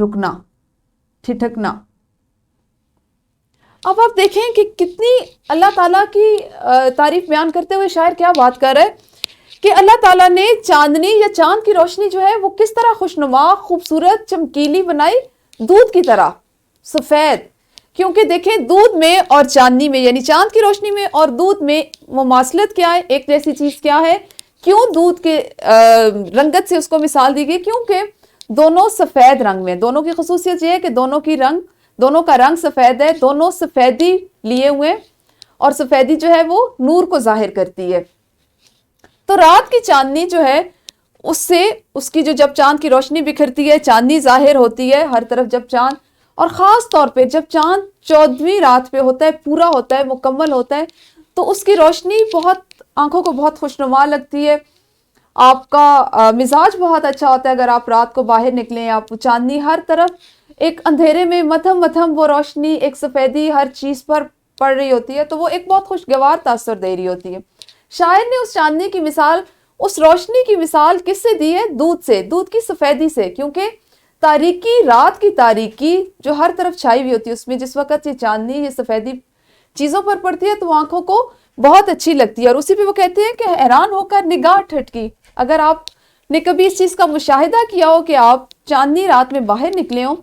رکنا, ٹھٹکنا. اب آپ دیکھیں کہ کتنی اللہ تعالیٰ کی تعریف بیان کرتے ہوئے شاعر کیا بات کر رہے ہیں کہ اللہ تعالیٰ نے چاندنی یا چاند کی روشنی جو ہے وہ کس طرح خوشنما, خوبصورت, چمکیلی بنائی, دودھ کی طرح سفید. کیونکہ دیکھیں دودھ میں اور چاندنی میں, یعنی چاند کی روشنی میں اور دودھ میں مماثلت کیا ہے, ایک جیسی چیز کیا ہے. کیوں دودھ کے رنگت سے اس کو مثال دی گئی؟ کیونکہ دونوں سفید رنگ میں, دونوں کی خصوصیت یہ ہے کہ دونوں کا رنگ سفید ہے, دونوں سفیدی لیے ہوئے, اور سفیدی جو ہے وہ نور کو ظاہر کرتی ہے. تو رات کی چاندنی جو ہے اس سے, اس کی جو جب چاند کی روشنی بکھرتی ہے, چاندنی ظاہر ہوتی ہے ہر طرف جب چاند, اور خاص طور پہ جب چاند 14ویں رات پہ ہوتا ہے, پورا ہوتا ہے, مکمل ہوتا ہے, تو اس کی روشنی بہت آنکھوں کو بہت خوشنما لگتی ہے. آپ کا مزاج بہت اچھا ہوتا ہے اگر آپ رات کو باہر نکلیں, آپ چاندنی ہر طرف ایک اندھیرے میں مدھم وہ روشنی, ایک سفیدی ہر چیز پر پڑ رہی ہوتی ہے, تو وہ ایک بہت خوشگوار تاثر دے رہی ہوتی ہے. شاعر نے اس چاندنی کی مثال, اس روشنی کی مثال کس سے دی ہے؟ دودھ سے, دودھ کی سفیدی سے. کیونکہ تاریکی, رات کی تاریکی جو ہر طرف چھائی ہوئی ہوتی ہے, اس میں جس وقت یہ چاندنی, یہ سفیدی چیزوں پر پڑتی ہے تو وہ آنکھوں کو بہت اچھی لگتی ہے. اور اسی پہ وہ کہتے ہیں کہ حیران ہو کر نگاہ ٹھٹکی. اگر آپ نے کبھی اس چیز کا مشاہدہ کیا ہو کہ آپ چاندنی رات میں باہر نکلے ہوں,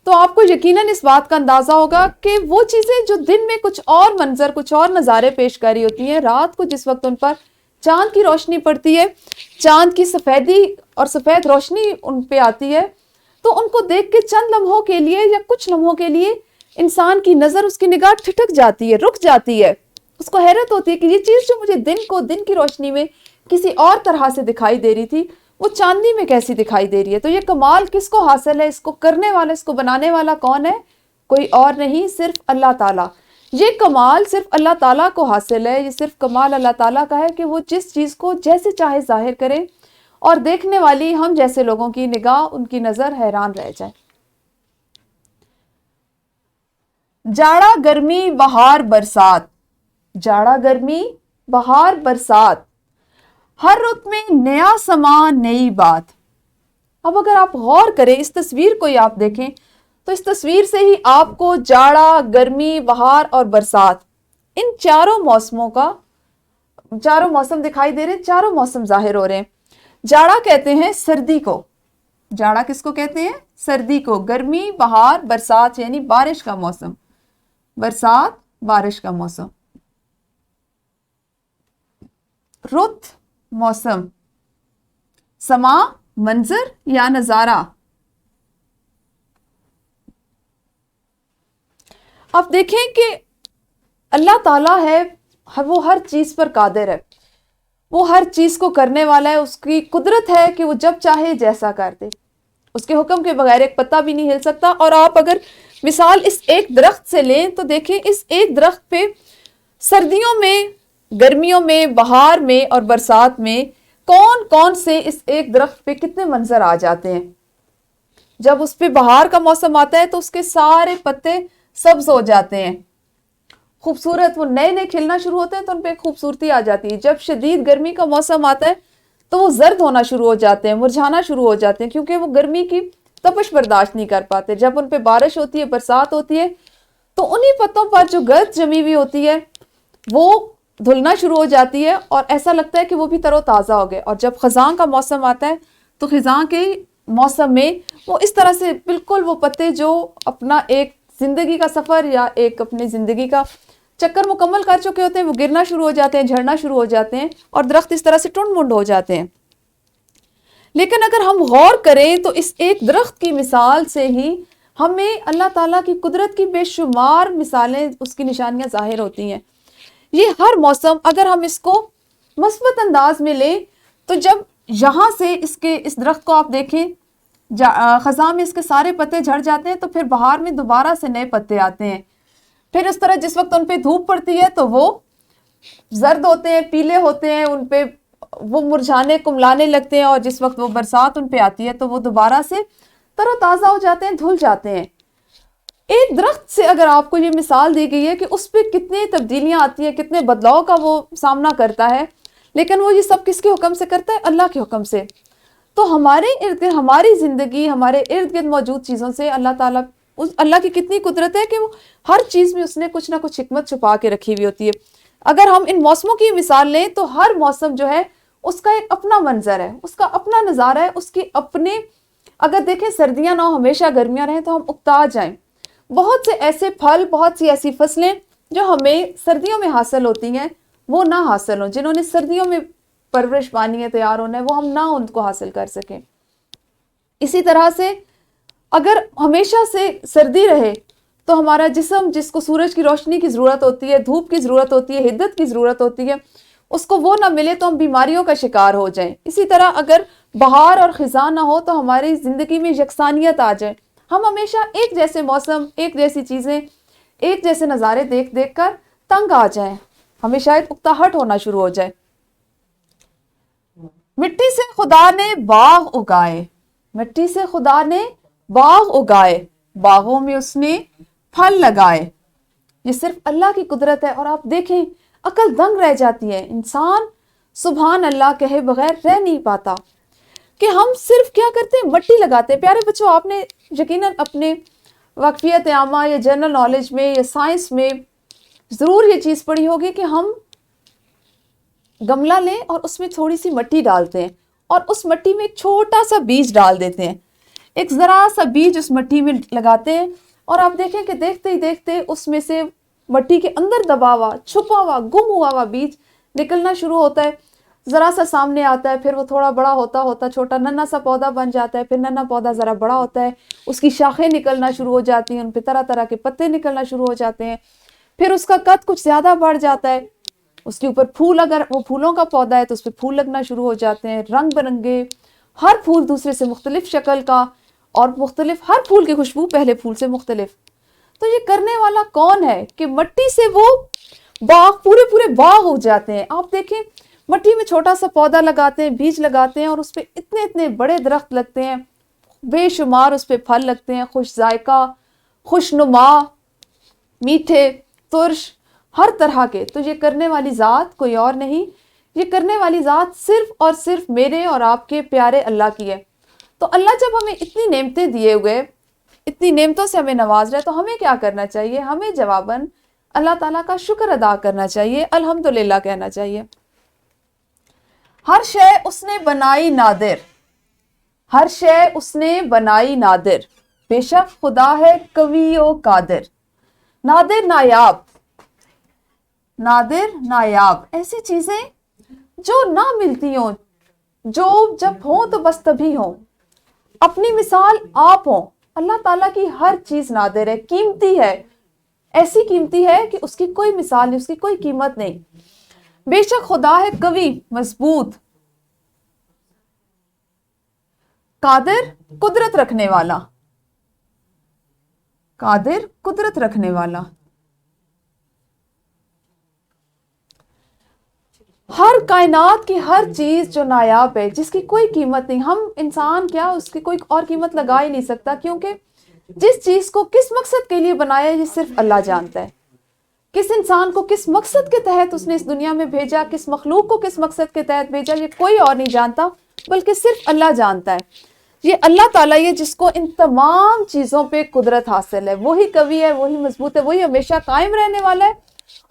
تو آپ کو یقیناً اس بات کا اندازہ ہوگا کہ وہ چیزیں جو دن میں کچھ اور منظر, کچھ اور نظارے پیش کر رہی ہوتی ہیں, رات کو جس وقت ان پر چاند کی روشنی پڑتی ہے, چاند کی سفیدی اور سفید روشنی ان پہ آتی ہے, تو ان کو دیکھ کے چند لمحوں کے لیے یا کچھ لمحوں کے لیے انسان کی نظر, اس کی نگاہ ٹھٹک جاتی ہے, رک جاتی ہے. اس کو حیرت ہوتی ہے کہ یہ چیز جو مجھے دن کی روشنی میں کسی اور طرح سے دکھائی دے رہی تھی, وہ چاندنی میں کیسی دکھائی دے رہی ہے. تو یہ کمال کس کو حاصل ہے؟ اس کو کرنے والا, اس کو بنانے والا کون ہے؟ کوئی اور نہیں, صرف اللہ تعالیٰ. یہ کمال صرف اللہ تعالیٰ کو حاصل ہے. یہ صرف کمال اللہ تعالیٰ کا ہے کہ وہ جس چیز کو جیسے چاہے ظاہر کرے, اور دیکھنے والی ہم جیسے لوگوں کی نگاہ, ان کی نظر حیران رہ جائے. جاڑا گرمی بہار برسات, جاڑا گرمی بہار برسات, ہر رت میں نیا سما نئی بات. اب اگر آپ غور کریں, اس تصویر کو ہی آپ دیکھیں, تو اس تصویر سے ہی آپ کو جاڑا, گرمی, بہار اور برسات, ان چاروں موسموں کا, چاروں موسم دکھائی دے رہے ہیں, چاروں موسم ظاہر ہو رہے ہیں. جاڑا کہتے ہیں سردی کو, جاڑا کس کو کہتے ہیں؟ سردی کو. گرمی, بہار, برسات یعنی بارش کا موسم, برسات بارش کا موسم. رت موسم, سما منظر یا نظارہ. آپ دیکھیں کہ اللہ تعالیٰ ہے, وہ ہر چیز پر قادر ہے, وہ ہر چیز کو کرنے والا ہے. اس کی قدرت ہے کہ وہ جب چاہے جیسا کر دے, اس کے حکم کے بغیر ایک پتا بھی نہیں ہل سکتا. اور آپ اگر مثال اس ایک درخت سے لیں تو دیکھیں اس ایک درخت پہ سردیوں میں, گرمیوں میں, بہار میں اور برسات میں کون کون سے اس ایک درخت پہ کتنے منظر آ جاتے ہیں. جب اس پہ بہار کا موسم آتا ہے تو اس کے سارے پتے سبز ہو جاتے ہیں, خوبصورت, وہ نئے نئے کھلنا شروع ہوتے ہیں تو ان پہ خوبصورتی آ جاتی ہے. جب شدید گرمی کا موسم آتا ہے تو وہ زرد ہونا شروع ہو جاتے ہیں, مرجھانا شروع ہو جاتے ہیں, کیونکہ وہ گرمی کی تپش برداشت نہیں کر پاتے. جب ان پہ بارش ہوتی ہے, برسات ہوتی ہے, تو انہی پتوں پر جو گرد جمی ہوئی ہوتی ہے وہ دھلنا شروع ہو جاتی ہے اور ایسا لگتا ہے کہ وہ بھی تر و تازہ ہو گئے. اور جب خزاں کا موسم آتا ہے تو خزاں کے موسم میں وہ اس طرح سے بالکل وہ پتے جو اپنا ایک زندگی کا سفر یا ایک اپنی زندگی کا چکر مکمل کر چکے ہوتے ہیں, وہ گرنا شروع ہو جاتے ہیں, جھڑنا شروع ہو جاتے ہیں, اور درخت اس طرح سے ٹنڈ منڈ ہو جاتے ہیں. لیکن اگر ہم غور کریں تو اس ایک درخت کی مثال سے ہی ہمیں اللہ تعالیٰ کی قدرت کی بے شمار مثالیں, اس کی نشانیاں ظاہر ہوتی ہیں. یہ ہر موسم اگر ہم اس کو مثبت انداز میں لیں تو جب یہاں سے اس درخت کو آپ دیکھیں, خزاں میں اس کے سارے پتے جھڑ جاتے ہیں, تو پھر بہار میں دوبارہ سے نئے پتے آتے ہیں. پھر اس طرح جس وقت ان پہ دھوپ پڑتی ہے تو وہ زرد ہوتے ہیں, پیلے ہوتے ہیں, ان پہ وہ مرجھانے کملانے لگتے ہیں, اور جس وقت وہ برسات ان پہ آتی ہے تو وہ دوبارہ سے تر و تازہ ہو جاتے ہیں, دھل جاتے ہیں. ایک درخت سے اگر آپ کو یہ مثال دی گئی ہے کہ اس پہ کتنی تبدیلیاں آتی ہیں, کتنے بدلاؤ کا وہ سامنا کرتا ہے, لیکن وہ یہ سب کس کے حکم سے کرتا ہے؟ اللہ کے حکم سے. تو ہمارے ارد گرد ہماری زندگی ہمارے ارد گرد موجود چیزوں سے اللہ تعالیٰ اللہ کی کتنی قدرت ہے کہ وہ ہر چیز میں اس نے کچھ نہ کچھ حکمت چھپا کے رکھی ہوئی ہوتی ہے. اگر ہم ان موسموں کی مثال لیں تو ہر موسم جو ہے اس کا ایک اپنا منظر ہے, اس کا اپنا نظارہ ہے, اس کے اپنے, اگر دیکھیں سردیاں نہ ہو ہمیشہ گرمیاں رہیں تو ہم اکتا جائیں. بہت سے ایسے پھل, بہت سی ایسی فصلیں جو ہمیں سردیوں میں حاصل ہوتی ہیں وہ نہ حاصل ہوں, جنہوں نے سردیوں میں پرورش پانی ہے, تیار ہونا ہے, وہ ہم نہ ان کو حاصل کر سکیں. اسی طرح سے اگر ہمیشہ سے سردی رہے تو ہمارا جسم جس کو سورج کی روشنی کی ضرورت ہوتی ہے, دھوپ کی ضرورت ہوتی ہے, حدت کی ضرورت ہوتی ہے, اس کو وہ نہ ملے تو ہم بیماریوں کا شکار ہو جائیں. اسی طرح اگر بہار اور خزاں نہ ہو تو ہماری زندگی میں یکسانیت آ جائے, ہم ہمیشہ ایک جیسے موسم, ایک جیسی چیزیں, ایک جیسے نظارے دیکھ دیکھ کر تنگ آ جائیں, ہمیں شاید اکتاہٹ ہونا شروع ہو جائے. مٹی سے خدا نے باغ اگائے, مٹی سے خدا نے باغ اگائے, باغوں میں اس نے پھل لگائے. یہ صرف اللہ کی قدرت ہے. اور آپ دیکھیں عقل دنگ رہ جاتی ہے, انسان سبحان اللہ کہے بغیر رہ نہیں پاتا کہ ہم صرف کیا کرتے ہیں, مٹی لگاتے ہیں. پیارے بچوں, آپ نے یقیناً اپنے واقفیت عامہ یا جنرل نالج میں یا سائنس میں ضرور یہ چیز پڑھی ہوگی کہ ہم گملہ لیں اور اس میں تھوڑی سی مٹی ڈالتے ہیں اور اس مٹی میں ایک چھوٹا سا بیج ڈال دیتے ہیں, ایک ذرا سا بیج اس مٹی میں لگاتے ہیں, اور آپ دیکھیں کہ دیکھتے ہی دیکھتے اس میں سے مٹی کے اندر دبا ہوا, چھپا ہوا, گم ہوا ہوا بیج نکلنا شروع ہوتا ہے. ذرا سا سامنے آتا ہے, پھر وہ تھوڑا بڑا ہوتا ہوتا چھوٹا ننھا سا پودا بن جاتا ہے, پھر ننھا پودا ذرا بڑا ہوتا ہے, اس کی شاخیں نکلنا شروع ہو جاتی ہیں, ان پہ طرح طرح کے پتے نکلنا شروع ہو جاتے ہیں, پھر اس کا قد کچھ زیادہ بڑھ جاتا ہے, اس کے اوپر پھول, اگر وہ پھولوں کا پودا ہے تو اس پہ پھول لگنا شروع ہو جاتے ہیں, رنگ برنگے, ہر پھول دوسرے سے مختلف شکل کا, اور مختلف, ہر پھول کی خوشبو پہلے پھول سے مختلف. تو یہ کرنے والا کون ہے کہ مٹی سے وہ باغ, پورے پورے باغ ہو جاتے ہیں. آپ دیکھیں مٹی میں چھوٹا سا پودا لگاتے ہیں, بیج لگاتے ہیں, اور اس پہ اتنے اتنے بڑے درخت لگتے ہیں, بے شمار اس پہ پھل لگتے ہیں, خوش ذائقہ, خوش نما, میٹھے, ترش, ہر طرح کے. تو یہ کرنے والی ذات کوئی اور نہیں, یہ کرنے والی ذات صرف اور صرف میرے اور آپ کے پیارے اللہ کی ہے. تو اللہ جب ہمیں اتنی نعمتیں دیے ہوئے, اتنی نعمتوں سے ہمیں نواز رہا ہے, تو ہمیں کیا کرنا چاہیے؟ ہمیں جواباً اللہ تعالیٰ کا شکر ادا کرنا چاہیے, الحمدللہ کہنا چاہیے. ہر شے اس نے بنائی نادر, ہر شے اس نے بنائی نادر, بے شک خدا ہے قوی و قادر. نادر نایاب, نادر نایاب, ایسی چیزیں جو نہ ملتی ہوں, جو جب ہوں تو بس تبھی ہوں. اپنی مثال آپ ہوں. اللہ تعالیٰ کی ہر چیز نادر ہے, قیمتی ہے, ایسی قیمتی ہے کہ اس کی کوئی مثال نہیں, اس کی کوئی قیمت نہیں. بے شک خدا ہے قوی, مضبوط, قادر, قدرت رکھنے والا, قادر, قدرت رکھنے والا. ہر کائنات کی ہر چیز جو نایاب ہے, جس کی کوئی قیمت نہیں, ہم انسان کیا اس کی کوئی اور قیمت لگا ہی نہیں سکتا, کیونکہ جس چیز کو کس مقصد کے لیے بنایا یہ صرف اللہ جانتا ہے. کس انسان کو کس مقصد کے تحت اس نے اس دنیا میں بھیجا, کس مخلوق کو کس مقصد کے تحت بھیجا, یہ کوئی اور نہیں جانتا بلکہ صرف اللہ جانتا ہے. یہ اللہ تعالیٰ یہ جس کو ان تمام چیزوں پہ قدرت حاصل ہے, وہی قوی ہے, وہی مضبوط ہے, وہی ہمیشہ قائم رہنے والا ہے,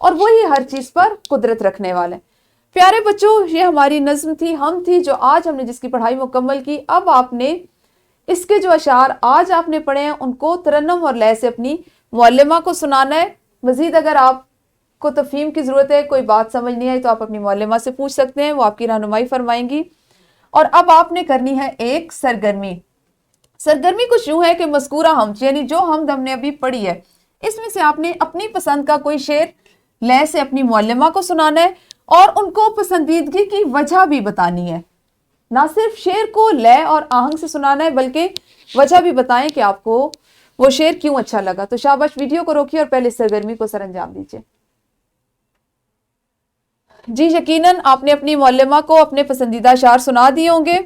اور وہی ہر چیز پر قدرت رکھنے والا ہے. پیارے بچوں, یہ ہماری نظم تھی, ہم تھی جو آج ہم نے جس کی پڑھائی مکمل کی. اب آپ نے اس کے جو اشعار آج آپ نے پڑھے ہیں ان کو ترنم اور لے سے اپنی معلمہ کو سنانا ہے. مزید اگر آپ کو تفہیم کی ضرورت ہے, کوئی بات سمجھ نہیں آئی, تو آپ اپنی معلمہ سے پوچھ سکتے ہیں, وہ آپ کی رہنمائی فرمائیں گی. اور اب آپ نے کرنی ہے ایک سرگرمی. سرگرمی کچھ یوں ہے کہ مذکورہ حمد, یعنی جو حمد ہم نے ابھی پڑھی ہے, اس میں سے آپ نے اپنی پسند کا کوئی شعر لے سے اپنی معلمہ کو سنانا ہے, اور ان کو پسندیدگی کی وجہ بھی بتانی ہے. نہ صرف شعر کو لے اور آہنگ سے سنانا ہے, بلکہ وجہ بھی بتائیں کہ آپ کو وہ شعر کیوں اچھا لگا. تو شاباش, ویڈیو کو روکیے اور پہلے سرگرمی کو سر انجام دیجیے. جی یقیناً آپ نے اپنی معلمہ کو اپنے پسندیدہ اشعار سنا دیے ہوں گے.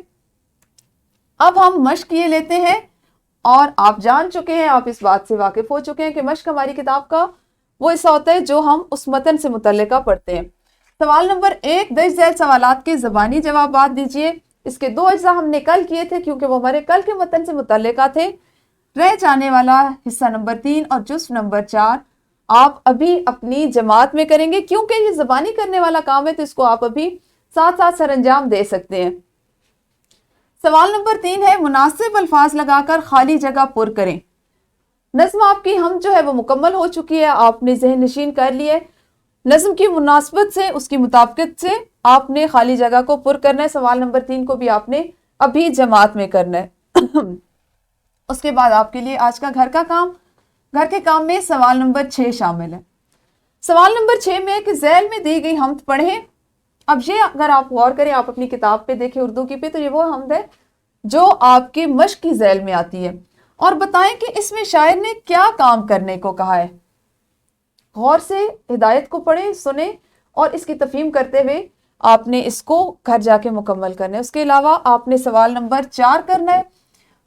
اب ہم مشق یہ لیتے ہیں, اور آپ جان چکے ہیں, آپ اس بات سے واقف ہو چکے ہیں کہ مشق ہماری کتاب کا وہ حصہ ہوتا ہے جو ہم اس متن سے متعلقہ پڑھتے ہیں. سوال نمبر 1, درج ذیل سوالات کے زبانی جوابات دیجیے. اس کے 2 اجزاء ہم نے کل کیے تھے کیونکہ وہ ہمارے کل کے متن سے متعلقہ تھے. رہ جانے والا حصہ نمبر 3 اور جزو نمبر 4 آپ ابھی اپنی جماعت میں کریں گے کیونکہ یہ زبانی کرنے والا کام ہے تو اس کو آپ ابھی ساتھ ساتھ سر انجام دے سکتے ہیں. سوال نمبر 3 ہے مناسب الفاظ لگا کر خالی جگہ پر کریں. نظم آپ کی ہم جو ہے وہ مکمل ہو چکی ہے, آپ نے ذہن نشین کر لیے. نظم کی مناسبت سے, اس کی مطابقت سے آپ نے خالی جگہ کو پر کرنا ہے. سوال نمبر 3 کو بھی آپ نے ابھی جماعت میں کرنا ہے. اس کے بعد آپ کے لیے آج کا گھر کا کام. گھر کے کام میں سوال نمبر 6 شامل ہے. سوال نمبر 6 میں کہ ذیل میں دی گئی حمد پڑھیں. اب یہ اگر آپ غور کریں, آپ اپنی کتاب پہ دیکھیں اردو کی پہ, تو یہ وہ حمد ہے جو آپ کے مشق کی ذیل میں آتی ہے, اور بتائیں کہ اس میں شاعر نے کیا کام کرنے کو کہا ہے. غور سے ہدایت کو پڑھیں, سنیں اور اس کی تفہیم کرتے ہوئے آپ نے اس کو گھر جا کے مکمل کرنا ہے. اس کے علاوہ آپ نے سوال نمبر 4 کرنا ہے.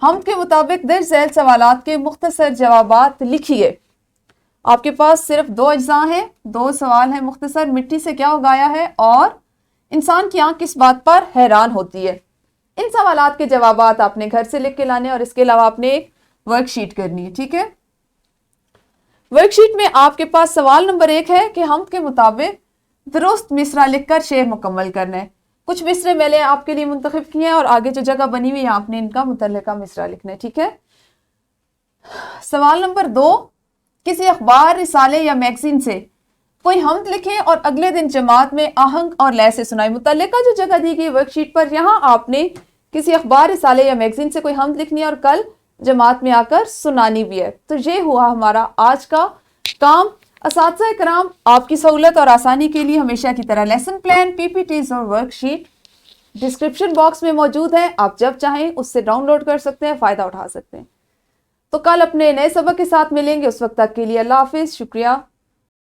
حمد کے مطابق درج ذیل سوالات کے مختصر جوابات لکھیے. آپ کے پاس صرف 2 اجزاء ہیں, 2 سوال ہیں مختصر. مٹی سے کیا اگایا ہے اور انسان کی آنکھ کس بات پر حیران ہوتی ہے. ان سوالات کے جوابات آپ نے گھر سے لکھ کے لانے, اور اس کے علاوہ آپ نے ایک ورک شیٹ کرنی ہے. ٹھیک ہے, ورک شیٹ میں آپ کے پاس سوال نمبر 1 ہے کہ حمد کے مطابق درست مصرع لکھ کر شعر مکمل کرنا ہے. کچھ مصرے میں نے آپ کے لیے منتخب کیے ہیں اور آگے جو جگہ بنی ہوئی ہے آپ نے ان کا متعلقہ مصرع لکھنا ہے. ٹھیک ہے. سوال نمبر 2, کسی اخبار, رسالے یا میگزین سے کوئی حمد لکھیں اور اگلے دن جماعت میں آہنگ اور لے سے سنائیں. متعلقہ جو جگہ دی گئی ورک شیٹ پر, یہاں آپ نے کسی اخبار, رسالے یا میگزین سے کوئی حمد لکھنی ہے اور کل جماعت میں آ کر سنانی بھی ہے. تو یہ ہوا ہمارا آج کا کام. اساتذہ کرام, آپ کی سہولت اور آسانی کے لیے ہمیشہ کی طرح لیسن پلان, پی پی ٹیز اور ورک شیٹ ڈسکرپشن باکس میں موجود ہے. آپ جب چاہیں اس سے ڈاؤن لوڈ کر سکتے ہیں, فائدہ اٹھا سکتے ہیں. تو کل اپنے نئے سبق کے ساتھ ملیں گے. اس وقت تک کے لیے اللہ حافظ. شکریہ.